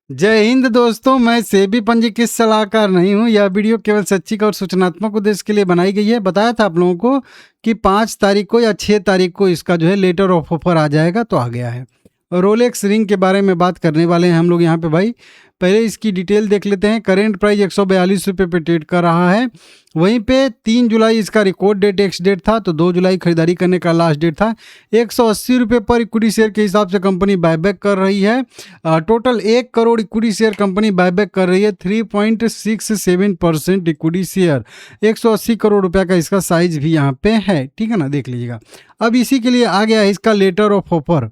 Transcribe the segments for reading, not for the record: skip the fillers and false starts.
जय हिंद दोस्तों, मैं सेबी पंजीकृत सलाहकार नहीं हूं। यह वीडियो केवल शैक्षिक और सूचनात्मक उद्देश्य के लिए बनाई गई है। बताया था आप लोगों को कि 5 तारीख को या 6 तारीख को इसका जो है लेटर ऑफ ऑफर आ जाएगा, तो आ गया है। रोलेक्स रिंग के बारे में बात करने वाले हैं हम लोग यहाँ पे भाई। पहले इसकी डिटेल देख लेते हैं। करेंट प्राइस 142 रुपये पे ट्रेड कर रहा है। वहीं पे 3 जुलाई इसका रिकॉर्ड डेट एक्स डेट था, तो 2 जुलाई खरीदारी करने का लास्ट डेट था। 180 रुपये पर इक्विटी शेयर के हिसाब से कंपनी बायबैक कर रही है। Total 1 crore equity share company buyback कर रही है। 3.67% इक्विटी शेयर, 180 करोड़ रुपये का इसका साइज भी यहाँ पे है। ठीक है ना, देख लीजिएगा। अब इसी के लिए आ गया है इसका लेटर ऑफ ऑफर।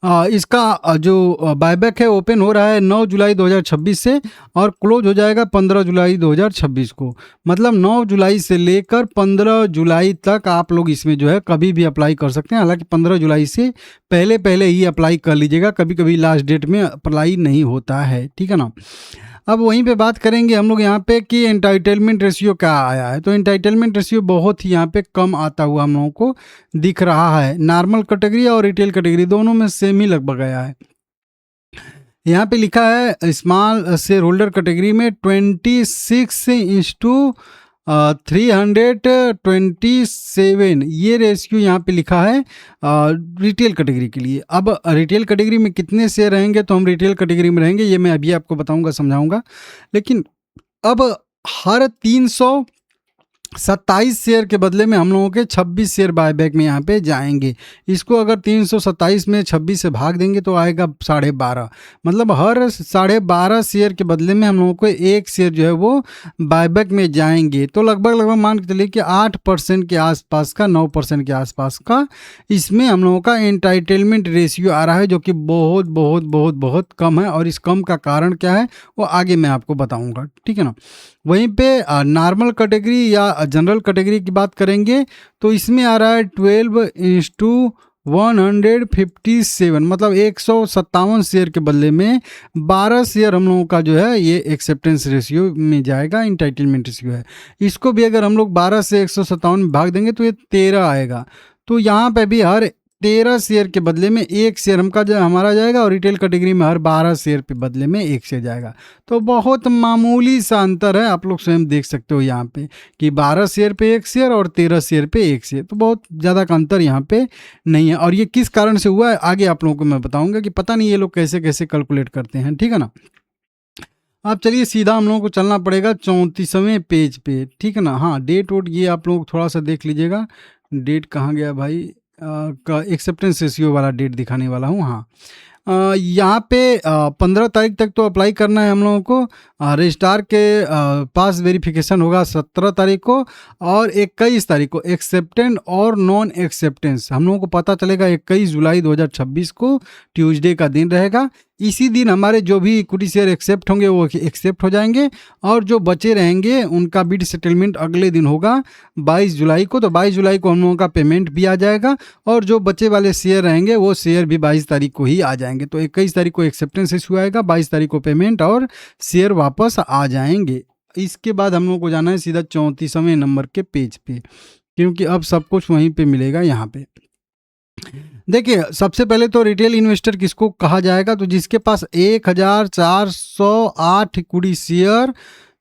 इसका जो बायबैक है ओपन हो रहा है 9 जुलाई 2026 से और क्लोज हो जाएगा 15 जुलाई 2026 को। मतलब 9 जुलाई से लेकर 15 जुलाई तक आप लोग इसमें जो है कभी भी अप्लाई कर सकते हैं। हालांकि 15 जुलाई से पहले पहले ही अप्लाई कर लीजिएगा, कभी कभी लास्ट डेट में अप्लाई नहीं होता है। ठीक है ना। अब वहीं पे बात करेंगे हम लोग यहाँ पे कि एंटाइटलमेंट रेशियो क्या आया है। तो एंटाइटलमेंट रेशियो बहुत ही यहाँ पे कम आता हुआ हम लोगों को दिख रहा है। नॉर्मल कैटेगरी और रिटेल कैटेगरी दोनों में सेम ही लगभग आया है। यहाँ पे लिखा है स्मॉल शेयर होल्डर कैटेगरी में 26:327 ये रेशियो यहाँ पे लिखा है रिटेल कैटेगरी के लिए। अब रिटेल कैटेगरी में कितने शेयर रहेंगे, तो हम रिटेल कैटेगरी में रहेंगे, ये मैं अभी आपको बताऊंगा, समझाऊंगा। लेकिन अब हर 327 शेयर के बदले में हम लोगों के 26 शेयर बायबैक में यहाँ पे जाएंगे। इसको अगर 327 में 26 से भाग देंगे तो आएगा 12.5। मतलब हर 12.5 शेयर के बदले में हम लोगों को 1 शेयर जो है वो बायबैक में जाएंगे। तो लगभग मान के चलिए कि 8% के आसपास का, 9% के आसपास का इसमें हम लोगों का एंटाइटलमेंट रेशियो आ रहा है, जो कि बहुत बहुत बहुत बहुत कम है। और इस कम का कारण क्या है वो आगे मैं आपको बताऊँगा। ठीक है ना। वहीं पे नॉर्मल कैटेगरी या जनरल कैटेगरी की बात करेंगे तो इसमें आ रहा है 12:157। मतलब 157 शेयर के बदले में 12 शेयर हम लोगों का जो है ये एक्सेप्टेंस रेशियो में जाएगा, इंटाइटलमेंट रेशियो है। इसको भी अगर हम लोग 12 से 157 में भाग देंगे तो ये 13 आएगा। तो यहाँ पे भी हर 13 शेयर के बदले में 1 शेयर हमका जो हमारा जाएगा, और रिटेल कैटेगरी में हर 12 शेयर के बदले में 1 शेयर जाएगा। तो बहुत मामूली सा अंतर है, आप लोग स्वयं देख सकते हो यहाँ पे कि 12 शेयर पे 1 शेयर और 13 शेयर पे 1 शेयर। तो बहुत ज़्यादा का अंतर यहाँ पे नहीं है। और ये किस कारण से हुआ है आगे आप लोगों को मैं बताऊँगा कि पता नहीं ये लोग कैसे कैसे कैलकुलेट करते हैं। ठीक है ना। अब चलिए सीधा हम लोगों को चलना पड़ेगा 34वें पेज पे। ठीक है ना। हाँ, डेट वोट ये आप लोग थोड़ा सा देख लीजिएगा। डेट कहाँ गया भाई, का एक्सेप्टेंस रेशियो वाला डेट दिखाने वाला हूँ। हाँ, यहाँ पे 15 तारीख तक तो अप्लाई करना है हम लोगों को। रजिस्ट्रार के पास वेरिफिकेशन होगा 17 तारीख को, और 21 तारीख को एक्सेप्टेंट और नॉन एक्सेप्टेंस हम लोगों को पता चलेगा। 21 जुलाई 2026 को ट्यूसडे का दिन रहेगा। इसी दिन हमारे जो भी इक्विटी शेयर एक्सेप्ट होंगे वो एक्सेप्ट हो जाएंगे, और जो बचे रहेंगे उनका बिड सेटलमेंट अगले दिन होगा 22 जुलाई को। तो 22 जुलाई को हम लोगों का पेमेंट भी आ जाएगा, और जो बचे वाले शेयर रहेंगे वो शेयर भी 22 तारीख को ही आ जाएंगे। तो 21 तारीख को एक्सेप्टेंस इशू आएगा, 22 तारीख को पेमेंट, और शेयर वापस आ जाएंगे। इसके बाद हम लोग को जाना है सीधा 34वें नंबर के पेज पे, क्योंकि अब सब कुछ वहीं पे मिलेगा। यहाँ पे देखिए, सबसे पहले तो रिटेल इन्वेस्टर किसको कहा जाएगा, तो जिसके पास 1408 इक्विटी शेयर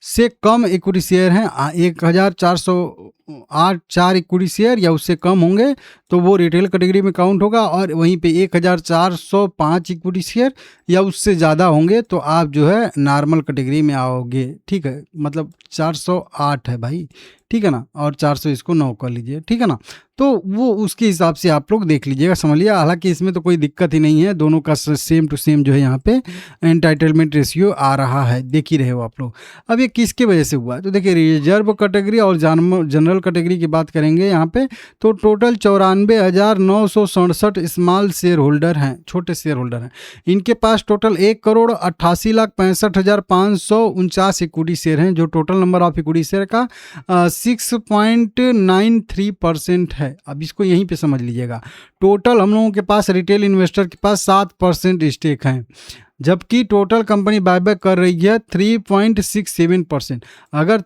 से कम इक्विटी शेयर हैं, 1408 इक्विटी शेयर या उससे कम होंगे तो वो रिटेल कैटेगरी में काउंट होगा। और वहीं पे 1405 इक्विटी शेयर या उससे ज़्यादा होंगे तो आप जो है नॉर्मल कैटेगरी में आओगे। ठीक है, मतलब 408 है भाई। ठीक है ना, और 400 इसको 9 कर लीजिए। ठीक है ना। तो वो उसके हिसाब से आप लोग देख लीजिएगा, समझ लिया। हालांकि इसमें तो कोई दिक्कत ही नहीं है, दोनों का सेम टू सेम जो है यहाँ पे एंटाइटलमेंट रेशियो आ रहा है, देख ही रहे हो आप लोग। अब ये किसके वजह से हुआ है, तो देखिए रिजर्व कैटेगरी और जनरल कैटेगरी की बात करेंगे यहाँ पे, तो टोटल 94,967 स्मॉल शेयर होल्डर हैं, छोटे शेयर होल्डर हैं। इनके पास टोटल 1,88,65,549 इक्विटी शेयर हैं, जो total number of equity share का 6.93% है। अब इसको यहीं पे समझ लीजिएगा। टोटल हम लोगों के पास रिटेल इन्वेस्टर के पास 7% स्टेक हैं, जबकि टोटल कंपनी बायबैक कर रही है 3.67%। अगर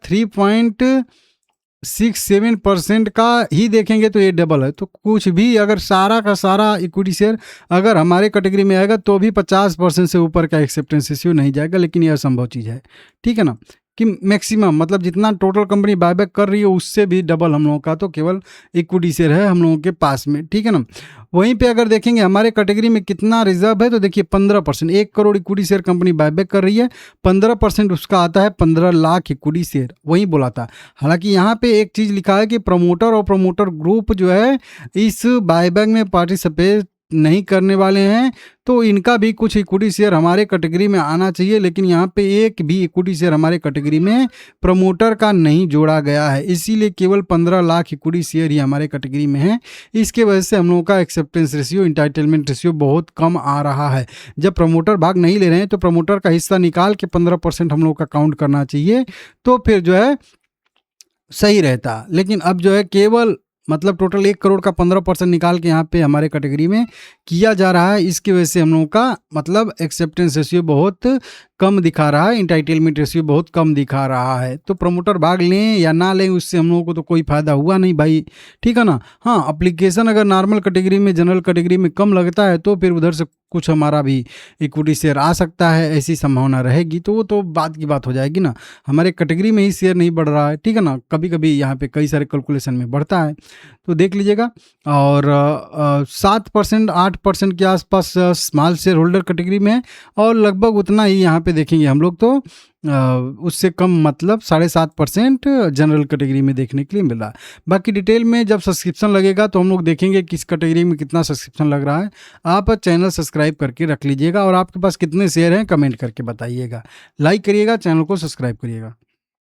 6-7% का ही देखेंगे तो ये डबल है। तो कुछ भी अगर सारा का सारा इक्विटी शेयर अगर हमारे कैटेगरी में आएगा तो भी 50% से ऊपर का एक्सेप्टेंस रेशियो नहीं जाएगा, लेकिन यह असंभव चीज़ है, ठीक है ना, कि मैक्सिमम मतलब जितना टोटल कंपनी बायबैक कर रही है उससे भी डबल हम लोगों का तो केवल इक्विटी शेयर है हम लोगों के पास में, ठीक है ना। वहीं पे अगर देखेंगे हमारे कैटेगरी में कितना रिजर्व है तो देखिए 15%, 1 crore equity share company buyback कर रही है, 15% उसका आता है 15 लाख इक्विटी शेयर, वही बोला था। हालांकि यहाँ पे एक चीज़ लिखा है कि प्रमोटर और प्रमोटर ग्रुप जो है इस बायबैक में पार्टिसिपेट नहीं करने वाले हैं, तो इनका भी कुछ इक्विटी शेयर हमारे कैटेगरी में आना चाहिए, लेकिन यहाँ पे एक भी इक्विटी शेयर हमारे कैटेगरी में प्रमोटर का नहीं जोड़ा गया है, इसीलिए केवल 15 लाख इक्विटी शेयर ही हमारे कैटेगरी में है। इसके वजह से हम लोगों का एक्सेप्टेंस रेशियो, इंटाइटलमेंट रेशियो बहुत कम आ रहा है। जब प्रमोटर भाग नहीं ले रहे हैं तो प्रमोटर का हिस्सा निकाल के 15% हम लोग का काउंट करना चाहिए, तो फिर जो है सही रहता। लेकिन अब जो है केवल मतलब टोटल 1 करोड़ का 15% निकाल के यहाँ पे हमारे कैटेगरी में किया जा रहा है, इसकी वजह से हम लोगों का मतलब एक्सेप्टेंस रेशियो बहुत कम दिखा रहा है, इंटाइटलमेंट रेशियो बहुत कम दिखा रहा है। तो प्रमोटर भाग लें या ना लें उससे हम लोगों को तो कोई फ़ायदा हुआ नहीं भाई, ठीक है ना। हाँ, अप्लीकेशन अगर नॉर्मल कैटेगरी में, जनरल कैटेगरी में कम लगता है तो फिर उधर से कुछ हमारा भी इक्विटी शेयर आ सकता है, ऐसी संभावना रहेगी, तो वो तो बात की बात हो जाएगी ना। हमारे कैटेगरी में ही शेयर नहीं बढ़ रहा है, ठीक है ना, कभी कभी यहाँ पे कई सारे कैलकुलेशन में बढ़ता है, तो देख लीजिएगा। और 7% 8% के आसपास स्मॉल शेयर होल्डर कैटेगरी में है, और लगभग उतना ही यहाँ पे देखेंगे हम लोग तो उससे कम मतलब 7.5% जनरल कैटेगरी में देखने के लिए मिल रहा है। बाकी डिटेल में जब सब्सक्रिप्शन लगेगा तो हम लोग देखेंगे किस कैटेगरी में कितना सब्सक्रिप्शन लग रहा है। आप चैनल सब्सक्राइब करके रख लीजिएगा, और आपके पास कितने शेयर हैं कमेंट करके बताइएगा, लाइक करिएगा, चैनल को सब्सक्राइब करिएगा।